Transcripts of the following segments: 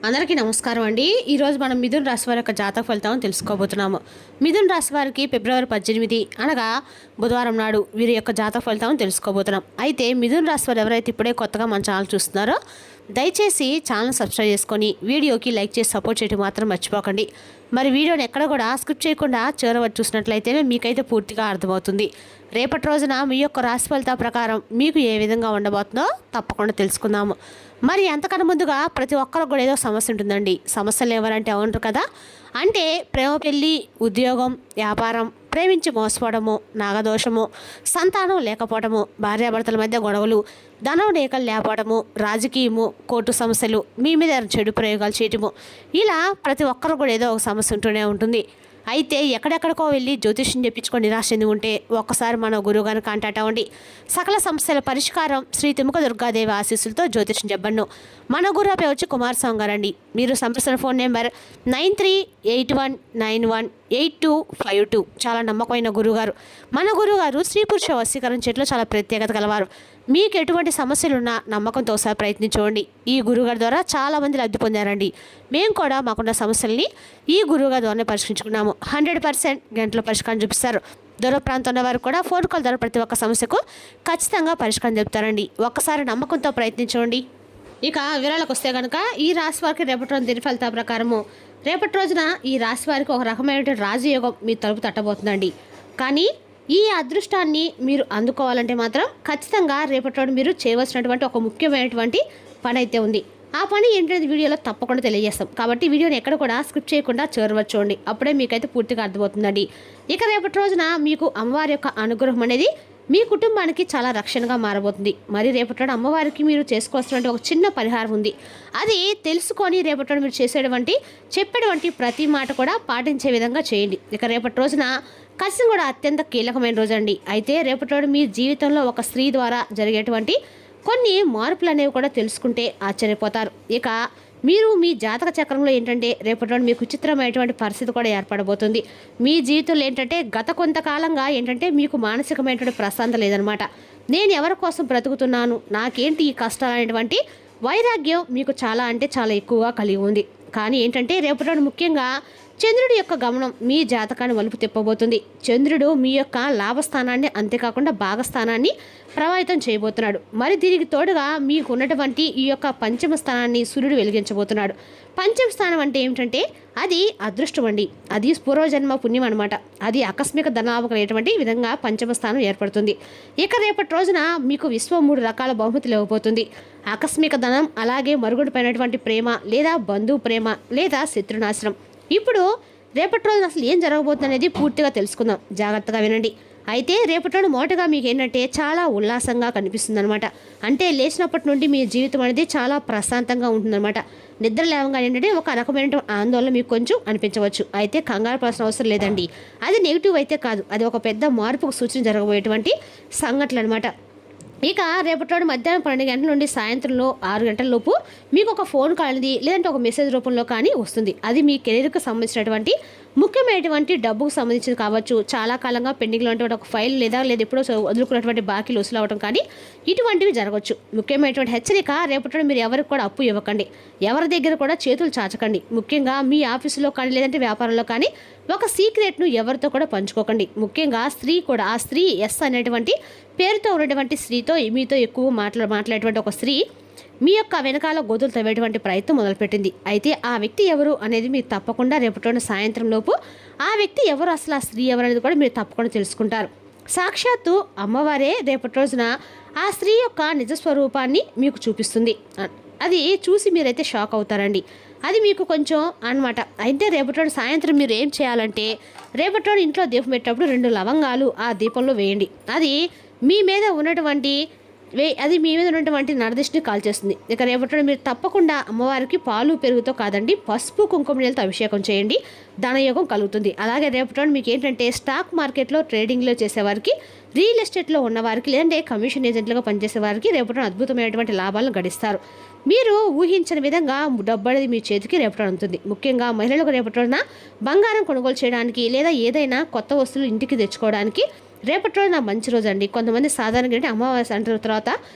అందరికీ నమస్కారం అండి. ఈరోజు మనం మిథున్ రాశి వారి యొక్క జాతక ఫలితాలను తెలుసుకోబోతున్నాము. మిథున్ రాశి వారికి ఫిబ్రవరి 18 అనగా బుధవారం నాడు వీరి యొక్క జాతక ఫలితాలను తెలుసుకోబోతున్నాం. అయితే మిథున్ రాశి వారు ఎవరైతే ఇప్పుడే కొత్తగా మన ఛానల్ చూస్తున్నారో దయచేసి ఛానల్ సబ్స్క్రైబ్ చేసుకొని వీడియోకి లైక్ చేసి సపోర్ట్ చేయడం మాత్రం మర్చిపోకండి. మరి వీడియోని ఎక్కడ కూడా స్కిప్ చేయకుండా చివరి చూసినట్లయితే మీకైతే పూర్తిగా అర్థమవుతుంది. రేపటి రోజున మీ యొక్క రాశి ఫలితాల ప్రకారం మీకు ఏ విధంగా ఉండబోతుందో తప్పకుండా తెలుసుకుందాము. మరి అంతకన్నా ముందుగా ప్రతి ఒక్కరికి కూడా ఏదో సమస్య ఉంటుందండి. సమస్యలు ఎవరంటే అవును కదా, అంటే ప్రేమ, పెళ్ళి, ఉద్యోగం, వ్యాపారం, ప్రేమించి మోసపోవడము, నాగదోషము, సంతానం లేకపోవడము, భార్యాభర్తల మధ్య గొడవలు, ధనం లేకలు లేకపోవడము, రాజకీయము, కోర్టు సమస్యలు, మీ మీద చెడు ప్రయోగాలు చేయటము, ఇలా ప్రతి ఒక్కరు కూడా ఏదో ఒక సమస్య ఉంటూనే ఉంటుంది. అయితే ఎక్కడెక్కడికో వెళ్ళి జ్యోతిష్యం చెప్పించుకొని నిరాశ చెంది ఉంటే ఒక్కసారి మన గురువుగారిని కాంటాక్ట్ అవ్వండి. సకల సమస్యల పరిష్కారం శ్రీ తిముక దుర్గాదేవి ఆశీస్సులతో జ్యోతిష్యం చెప్పండి. మన గురువు వచ్చి కుమారస్వామి గారండి. మీరు సంప్రదించిన ఫోన్ నెంబర్ 9381918252. చాలా నమ్మకమైన గురువుగారు. మన గురువుగారు స్త్రీ పురుష వశీకరణ చెట్లు చాలా ప్రత్యేకత కలవారు. మీకు ఎటువంటి సమస్యలున్నా నమ్మకంతో ఒకసారి ప్రయత్నించండి. ఈ గురువుగారి ద్వారా చాలామంది లబ్ధి పొందారండి. మేము కూడా మాకున్న సమస్యల్ని ఈ గురువుగారి ద్వారానే పరిష్కరించుకున్నాము. 100% గంటల పరిష్కారం చూపిస్తారు. దూర ప్రాంతంలో వారు కూడా ఫోన్ కాల్ ద్వారా ప్రతి ఒక్క సమస్యకు ఖచ్చితంగా పరిష్కారం చెప్తారండి. ఒక్కసారి నమ్మకంతో ప్రయత్నించండి. ఇక వివరాలకు వస్తే కనుక ఈ రాశి వారికి రేపటి రోజు దిన ఫలితాల ప్రకారము రేపటి రోజున ఈ రాశి వారికి ఒక రకమైన రాజయోగం మీ తలుపు తట్టబోతుందండి. కానీ ఈ అదృష్టాన్ని మీరు అందుకోవాలంటే మాత్రం ఖచ్చితంగా రేపటి రోజు మీరు చేయవలసినటువంటి ఒక ముఖ్యమైనటువంటి పని అయితే ఉంది. ఆ పని ఏంటనేది వీడియోలో తప్పకుండా తెలియజేస్తాం. కాబట్టి వీడియోని ఎక్కడ కూడా స్కిప్ చేయకుండా చూడండి. అప్పుడే మీకైతే పూర్తిగా అర్థమవుతుందండి. ఇక రేపటి రోజున మీకు అమ్మవారి యొక్క అనుగ్రహం అనేది మీ కుటుంబానికి చాలా రక్షణగా మారబోతుంది. మరి రేపటి అమ్మవారికి మీరు చేసుకోవాల్సినటువంటి ఒక చిన్న పరిహారం ఉంది. అది తెలుసుకొని రేపటి మీరు చెప్పేటువంటి ప్రతి మాట కూడా పాటించే విధంగా చేయండి. ఇక రేపటి రోజున ఖచ్చితంగా కూడా అత్యంత కీలకమైన రోజు అండి. అయితే రేపటి మీ జీవితంలో ఒక స్త్రీ ద్వారా జరిగేటువంటి కొన్ని మార్పులు అనేవి కూడా తెలుసుకుంటే ఆశ్చర్యపోతారు. ఇక మీరు మీ జాతక చక్రంలో ఏంటంటే రేపటి మీకు విచిత్రమైనటువంటి పరిస్థితి కూడా ఏర్పడబోతుంది. మీ జీవితంలో ఏంటంటే గత కొంతకాలంగా ఏంటంటే మీకు మానసికమైనటువంటి ప్రశాంతత లేదనమాట. నేను ఎవరి కోసం బ్రతుకుతున్నాను, నాకేంటి ఈ కష్టాలు అనేటువంటి వైరాగ్యం మీకు చాలా అంటే చాలా ఎక్కువగా కలిగి ఉంది. కానీ ఏంటంటే రేపటి ముఖ్యంగా చంద్రుడి యొక్క గమనం మీ జాతకాన్ని మలుపు తిప్పబోతుంది. చంద్రుడు మీ యొక్క లాభస్థానాన్ని అంతేకాకుండా భాగస్థానాన్ని ప్రభావితం చేయబోతున్నాడు. మరి దీనికి తోడుగా మీకు ఉన్నటువంటి ఈ యొక్క పంచమ స్థానాన్ని సూర్యుడు వెలిగించబోతున్నాడు. పంచమ స్థానం అంటే ఏమిటంటే అది అదృష్టం అండి. అది పూర్వజన్మ పుణ్యం అనమాట. అది ఆకస్మిక ధనలాభం అనేటువంటి విధంగా పంచమ స్థానం ఏర్పడుతుంది. ఇక రేపటి రోజున మీకు విశ్వం 3 రకాల బహుమతులు ఇవ్వబోతుంది. ఆకస్మిక ధనం, అలాగే మరుగుడు పైనటువంటి ప్రేమ లేదా బంధువు ప్రేమ లేదా శత్రునాశనం. ఇప్పుడు రేపటి రోజున అసలు ఏం జరగబోతుంది అనేది పూర్తిగా తెలుసుకుందాం. జాగ్రత్తగా వినండి. అయితే రేపటి రోజు మొదటగా మీకు ఏంటంటే చాలా ఉల్లాసంగా కనిపిస్తుంది అనమాట. అంటే లేచినప్పటి నుండి మీ జీవితం అనేది చాలా ప్రశాంతంగా ఉంటుందన్నమాట. నిద్ర లేవగానే ఏంటంటే ఒక రకమైన ఆందోళన మీకు కొంచెం అనిపించవచ్చు. అయితే కంగారు పడాల్సిన అవసరం లేదండి. అది నెగిటివ్ అయితే కాదు, అది ఒక పెద్ద మార్పుకు సూచన జరగబోయేటువంటి సంఘటనలు అనమాట. ఇక రేపటి రోజు మధ్యాహ్నం 12 గంటల నుండి సాయంత్రంలో 6 గంటల లోపు మీకు ఒక ఫోన్ కాల్ అనేది లేదంటే ఒక మెసేజ్ రూపంలో కానీ వస్తుంది. అది మీ కెరీర్కి సంబంధించినటువంటి ముఖ్యమైనటువంటి డబ్బుకు సంబంధించింది కావచ్చు. చాలా కాలంగా పెండింగ్లో ఉన్నటువంటి ఒక ఫైల్ లేదా ఎప్పుడో వదులుకున్నటువంటి బాకీలు వసూలు అవ్వడం కానీ ఇటువంటివి జరగవచ్చు. ముఖ్యమైనటువంటి హెచ్చరిక, రేపటి మీరు ఎవరికి కూడా అప్పు ఇవ్వకండి. ఎవరి దగ్గర కూడా చేతులు చాచకండి. ముఖ్యంగా మీ ఆఫీసులో కానీ లేదంటే వ్యాపారంలో కానీ ఒక సీక్రెట్ను ఎవరితో కూడా పంచుకోకండి. ముఖ్యంగా స్త్రీ కూడా, ఆ స్త్రీ ఎస్ అనేటువంటి పేరుతో ఉన్నటువంటి స్త్రీతో మీతో ఎక్కువ మాట్లాడేటువంటి ఒక స్త్రీ మీ యొక్క వెనకాల గోతులు తవ్వేటువంటి ప్రయత్నం మొదలుపెట్టింది. అయితే ఆ వ్యక్తి ఎవరు అనేది మీరు తప్పకుండా రేపటి సాయంత్రం లోపు ఆ వ్యక్తి ఎవరు, అసలు ఆ స్త్రీ ఎవరు అనేది కూడా మీరు తప్పకుండా తెలుసుకుంటారు. సాక్షాత్తు అమ్మవారే రేపటి రోజున ఆ స్త్రీ యొక్క నిజస్వరూపాన్ని మీకు చూపిస్తుంది. అది చూసి మీరైతే షాక్ అవుతారండి. అది మీకు కొంచెం అనమాట. అయితే రేపటి సాయంత్రం మీరు ఏం చేయాలంటే రేపటి ఇంట్లో దీపం పెట్టేటప్పుడు 2 లవంగాలు ఆ దీపంలో వేయండి. అది మీ మీద ఉన్నటువంటి నరదిష్టిని కాల్చేస్తుంది. ఇక రేపటి మీరు తప్పకుండా అమ్మవారికి పాలు పెరుగుతో కాదండి, పసుపు కుంకుమ నీళ్ళతో అభిషేకం చేయండి. ధనయోగం కలుగుతుంది. అలాగే రేపటి మీకు ఏంటంటే స్టాక్ మార్కెట్లో ట్రేడింగ్లో చేసేవారికి, రియల్ ఎస్టేట్లో ఉన్నవారికి లేదంటే కమిషన్ ఏజెంట్లుగా పనిచేసే వారికి రేపటి అద్భుతమైనటువంటి లాభాలను గడిస్తారు. మీరు ఊహించని విధంగా డబ్బు అనేది మీ చేతికి రేపటి ఉంటుంది. ముఖ్యంగా మహిళలకు రేపటి రోజున బంగారం కొనుగోలు చేయడానికి లేదా ఏదైనా కొత్త వస్తువులు ఇంటికి తెచ్చుకోవడానికి రేపటి రోజు నా మంచి రోజు అండి. కొంతమంది సాధారణంగా ఏంటి అమావాస్య అంటారు తర్వాత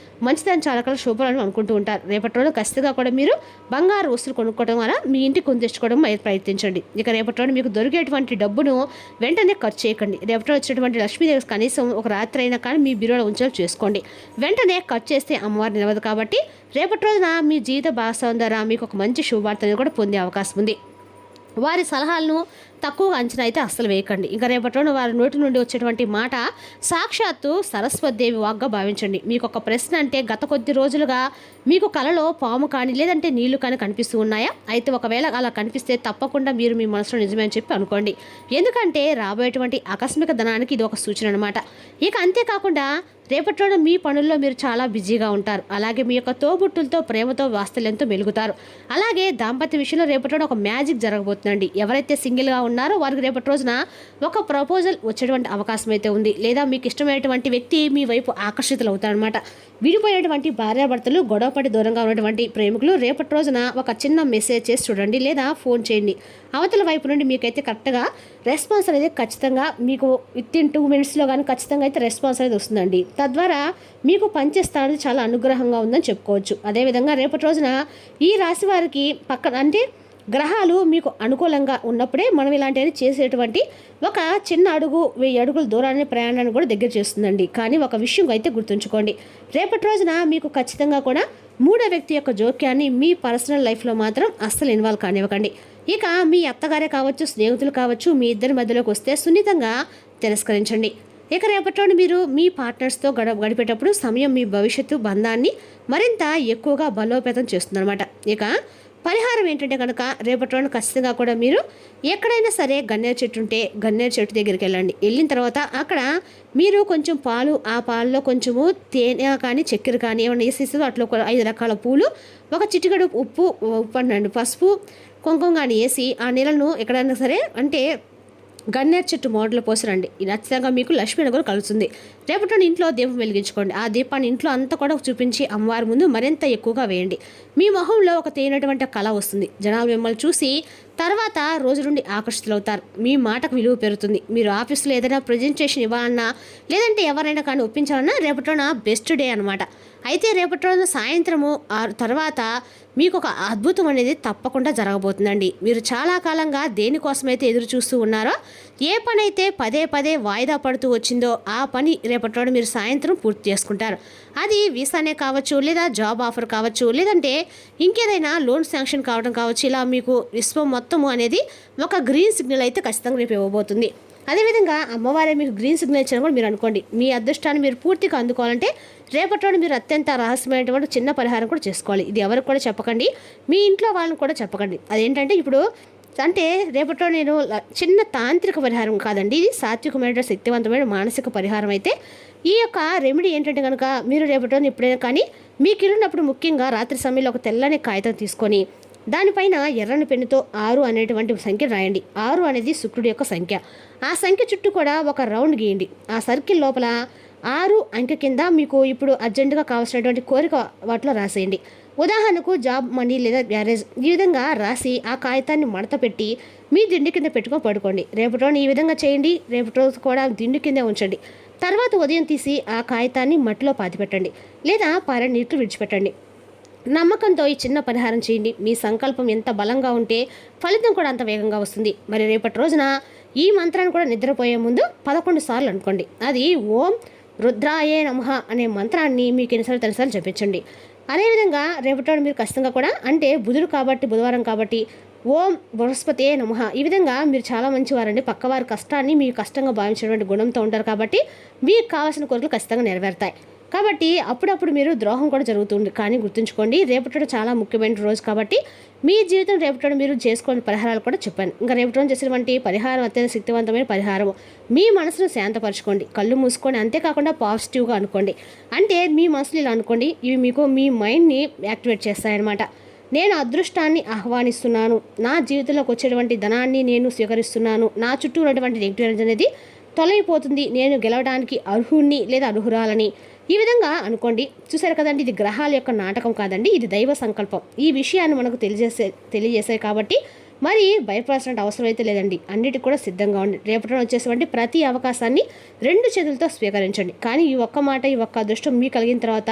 మంచిదని చాలా రకాల శుభాలను అనుకుంటూ ఉంటారు. రేపటి రోజు ఖచ్చితంగా కూడా మీరు బంగారు వస్తువులు కొనుక్కోవడం వల్ల మీ ఇంటికి కొని తెచ్చుకోవడం ప్రయత్నించండి. ఇక రేపటి రోజు మీకు దొరికేటువంటి డబ్బును వెంటనే ఖర్చు చేయకండి. రేపటి రోజు వచ్చేటువంటి లక్ష్మీదేవి కనీసం ఒక రాత్రి అయినా కానీ మీ బీరోలో ఉంచాలి చేసుకోండి. వెంటనే ఖర్చు చేస్తే అమ్మవారు నిలవదు కాబట్టి రేపటి రోజున మీ జీవిత భాగస్వామి ద్వారా మీకు ఒక మంచి శుభవార్తను కూడా పొందే అవకాశం ఉంది. వారి సలహాలను తక్కువగా అంచనా అయితే అస్సలు వేయకండి. ఇంకా రేపటి రోజున వారి నోటి నుండి వచ్చేటువంటి మాట సాక్షాత్తు సరస్వతిదేవి వాగ్గా భావించండి. మీకు ఒక ప్రశ్న అంటే గత కొద్ది రోజులుగా మీకు కలలో పాము కానీ లేదంటే నీళ్లు కానీ కనిపిస్తూ ఉన్నాయా? అయితే ఒకవేళ అలా కనిపిస్తే తప్పకుండా మీరు మీ మనసులో నిజమే అని చెప్పి అనుకోండి. ఎందుకంటే రాబోయేటువంటి ఆకస్మిక ధనానికి ఇది ఒక సూచన అనమాట. ఇక అంతేకాకుండా రేపటి రోజున మీ పనుల్లో మీరు చాలా బిజీగా ఉంటారు. అలాగే మీ యొక్క తోబుట్టులతో ప్రేమతో వాత్సల్యంతో మెలుగుతారు. అలాగే దాంపత్య విషయంలో రేపటి రోజున ఒక మ్యాజిక్ జరగబోతుందండి. ఎవరైతే సింగిల్గా ఉన్నారో వారికి రేపటి రోజున ఒక ప్రపోజల్ వచ్చేటువంటి అవకాశం అయితే ఉంది. లేదా మీకు ఇష్టమైనటువంటి వ్యక్తి మీ వైపు ఆకర్షితులు అవుతారనమాట. విడిపోయేటువంటి భార్యాభర్తలు గొడవపడి దూరంగా ఉన్నటువంటి ప్రేమికులు రేపటి రోజున ఒక చిన్న మెసేజ్ చేసి చూడండి లేదా ఫోన్ చేయండి. అవతల వైపు నుండి మీకైతే కరెక్ట్గా రెస్పాన్స్ అనేది ఖచ్చితంగా మీకు వితిన్ 2 minutesలో కానీ ఖచ్చితంగా అయితే రెస్పాన్స్ అనేది వస్తుందండి. తద్వారా మీకు పనిచేస్తానని చాలా అనుగ్రహంగా ఉందని చెప్పుకోవచ్చు. అదేవిధంగా రేపటి రోజున ఈ రాశి వారికి పక్కన అంటే గ్రహాలు మీకు అనుకూలంగా ఉన్నప్పుడే మనం ఇలాంటివన్నీ చేసేటువంటి ఒక చిన్న అడుగు 1000 అడుగుల దూరాన్ని ప్రయాణాన్ని కూడా దగ్గర చేస్తుందండి. కానీ ఒక విషయం అయితే గుర్తుంచుకోండి, రేపటి రోజున మీకు ఖచ్చితంగా కూడా మూడో వ్యక్తి యొక్క జోక్యాన్ని మీ పర్సనల్ లైఫ్లో మాత్రం అస్సలు ఇన్వాల్వ్ కానివ్వకండి. ఇక మీ అత్తగారే కావచ్చు, స్నేహితులు కావచ్చు, మీ ఇద్దరి మధ్యలోకి వస్తే సున్నితంగా తిరస్కరించండి. ఇక రేపటి మీరు మీ పార్ట్నర్స్తో గడిపేటప్పుడు సమయం మీ భవిష్యత్తు బంధాన్ని మరింత ఎక్కువగా బలోపేతం చేస్తుందన్నమాట. ఇక పరిహారం ఏంటంటే కనుక రేపటి రోజున ఖచ్చితంగా కూడా మీరు ఎక్కడైనా సరే గన్నేరు చెట్టు ఉంటే గన్నేరు చెట్టు దగ్గరికి వెళ్ళండి. వెళ్ళిన తర్వాత అక్కడ మీరు కొంచెం పాలు, ఆ పాలలో కొంచెము తేనె కానీ చక్కెర కానీ ఏమైనా వేసేసి అట్లా 5 రకాల పూలు, ఒక చిటికెడు ఉప్పు అనండి పసుపు కుంకుమ కానీ వేసి ఆ నీళ్ళను ఎక్కడైనా సరే అంటే గన్నేరు చెట్టు మోడలో పోసిరండి. ఇది ఖచ్చితంగా మీకు లక్ష్మీ అనుగ్రహం కలుగుతుంది. రేపటి ఇంట్లో దీపం వెలిగించుకోండి. ఆ దీపాన్ని ఇంట్లో అంతా కూడా చూపించి అమ్మవారి ముందు మరింత ఎక్కువగా వేయండి. మీ మొహంలో ఒక తేనటువంటి కళ వస్తుంది. జనాలు మిమ్మల్ని చూసి తర్వాత రోజు నుండి ఆకర్షితులవుతారు. మీ మాటకు విలువ పెరుగుతుంది. మీరు ఆఫీస్లో ఏదైనా ప్రజెంటేషన్ ఇవ్వాలన్నా లేదంటే ఎవరైనా కానీ ఒప్పించాలన్నా రేపటి రోజున బెస్ట్ డే అనమాట. అయితే రేపటి రోజున సాయంత్రము తర్వాత మీకు ఒక అద్భుతం అనేది తప్పకుండా జరగబోతుందండి. మీరు చాలా కాలంగా దేనికోసమైతే ఎదురు చూస్తూ ఉన్నారో, ఏ పని అయితే పదే పదే వాయిదా పడుతూ వచ్చిందో ఆ పని రేపటి రోజు మీరు సాయంత్రం పూర్తి చేసుకుంటారు. అది వీసానే కావచ్చు, లేదా జాబ్ ఆఫర్ కావచ్చు, లేదంటే ఇంకేదైనా లోన్ శాంక్షన్ కావడం కావచ్చు. ఇలా మీకు విశ్వం మొత్తము అనేది ఒక గ్రీన్ సిగ్నల్ అయితే ఖచ్చితంగా రేపు ఇవ్వబోతుంది. అదేవిధంగా అమ్మవారే మీకు గ్రీన్ సిగ్నల్ ఇచ్చిన కూడా మీరు అనుకోండి. మీ అదృష్టాన్ని మీరు పూర్తిగా అందుకోవాలంటే రేపటి రోజు మీరు అత్యంత రహస్యమైనటువంటి చిన్న పరిహారం కూడా చేసుకోవాలి. ఇది ఎవరికి కూడా చెప్పకండి, మీ ఇంట్లో వాళ్ళని కూడా చెప్పకండి. అదేంటంటే ఇప్పుడు అంటే రేపటిలో నేను చిన్న తాంత్రిక పరిహారం కాదండి, ఇది సాత్వికమైన శక్తివంతమైన మానసిక పరిహారం. అయితే ఈ యొక్క రెమెడీ ఏంటంటే కనుక మీరు రేపటి రోజు ఎప్పుడైనా కానీ మీకు ఇల్లున్నప్పుడు ముఖ్యంగా రాత్రి సమయంలో ఒక తెల్లని కాగితం తీసుకొని దానిపైన ఎర్రని పెన్నుతో 6 అనేటువంటి సంఖ్య రాయండి. 6 అనేది శుక్రుడి యొక్క సంఖ్య. ఆ సంఖ్య చుట్టూ కూడా ఒక రౌండ్ గీయండి. ఆ సర్కిల్ లోపల 6 అంకె కింద మీకు ఇప్పుడు అర్జెంటుగా కావాల్సినటువంటి కోరిక వాటిలో రాసేయండి. ఉదాహరణకు జాబ్, మనీ లేదా మ్యారేజ్. ఈ విధంగా రాసి ఆ కాగితాన్ని మడత పెట్టి మీ దిండు కింద పెట్టుకొని పడుకోండి. రేపటి రోజు ఈ విధంగా చేయండి. రేపటి రోజు కూడా దిండు కిందే ఉంచండి. తర్వాత ఉదయం తీసి ఆ కాగితాన్ని మట్టిలో పాతిపెట్టండి లేదా పారే నీటిలో విడిచిపెట్టండి. నమ్మకంతో ఈ చిన్న పరిహారం చేయండి. మీ సంకల్పం ఎంత బలంగా ఉంటే ఫలితం కూడా అంత వేగంగా వస్తుంది. మరి రేపటి రోజున ఈ మంత్రాన్ని కూడా నిద్రపోయే ముందు 11 సార్లు అనుకోండి. అది ఓం రుద్రాయే నమః అనే మంత్రాన్ని మీకు ఎన్నిసార్లు జపించండి. అదేవిధంగా రేపటి రోజు మీరు ఖచ్చితంగా కూడా అంటే బుధుడు కాబట్టి బుధవారం కాబట్టి ఓం బృహస్పతే నమః. ఈ విధంగా మీరు చాలా మంచివారండి. పక్కవారి కష్టాన్ని మీ కష్టంగా భావించేటువంటి గుణంతో ఉంటారు కాబట్టి మీకు కావాల్సిన కోరికలు ఖచ్చితంగా నెరవేరుతాయి. కాబట్టి అప్పుడప్పుడు మీరు ద్రోహం కూడా జరుగుతుంది. కానీ గుర్తుంచుకోండి, రేపటి చాలా ముఖ్యమైన రోజు కాబట్టి మీ జీవితం రేపటి మీరు చేసుకోని పరిహారాలు కూడా చెప్పాను. ఇంకా రేపటి రోజు చేసినటువంటి పరిహారం అత్యంత శక్తివంతమైన పరిహారం. మీ మనసును శాంతపరచుకోండి, కళ్ళు మూసుకోండి. అంతేకాకుండా పాజిటివ్గా అనుకోండి. అంటే మీ మనసులో ఇలా అనుకోండి, ఇవి మీకు మీ మైండ్ని యాక్టివేట్ చేస్తాయన్నమాట. నేను అదృష్టాన్ని ఆహ్వానిస్తున్నాను, నా జీవితంలోకి వచ్చేటువంటి ధనాన్ని నేను స్వీకరిస్తున్నాను, నా చుట్టూ ఉన్నటువంటి నెగిటివ్ ఎనర్జీ అనేది తొలగిపోతుంది, నేను గెలవడానికి అర్హుణ్ణి లేదా అర్హురాలని ఈ విధంగా అనుకోండి. చూసారు కదండి, ఇది గ్రహాల యొక్క నాటకం కాదండి, ఇది దైవ సంకల్పం. ఈ విషయాన్ని మనకు తెలియజేసే కాబట్టి మరి భయపడాల్సిన అవసరం అయితే లేదండి. అన్నిటికి కూడా సిద్ధంగా ఉండి రేపటి రోజు వచ్చేటువంటి ప్రతి అవకాశాన్ని 2 చేతులతో స్వీకరించండి. కానీ ఈ ఒక్క మాట, ఈ ఒక్క అదృష్టం మీకు కలిగిన తర్వాత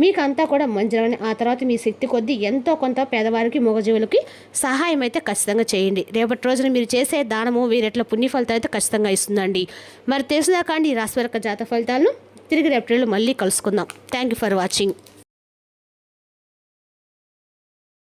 మీకు అంతా కూడా మంచిరని, ఆ తర్వాత మీ శక్తి కొద్దీ ఎంతో కొంత పేదవారికి, మూగజీవులకి సహాయం అయితే ఖచ్చితంగా చేయండి. రేపటి రోజున మీరు చేసే దానము వీరెట్ల పుణ్య ఫలితాలు అయితే ఖచ్చితంగా ఇస్తుందండి. మరి తెలిసినా కానీ ఈ రాశి వారి జాతక ఫలితాలను తిరిగి రేపటి మళ్ళీ కలుసుకుందాం. Thank you for watching.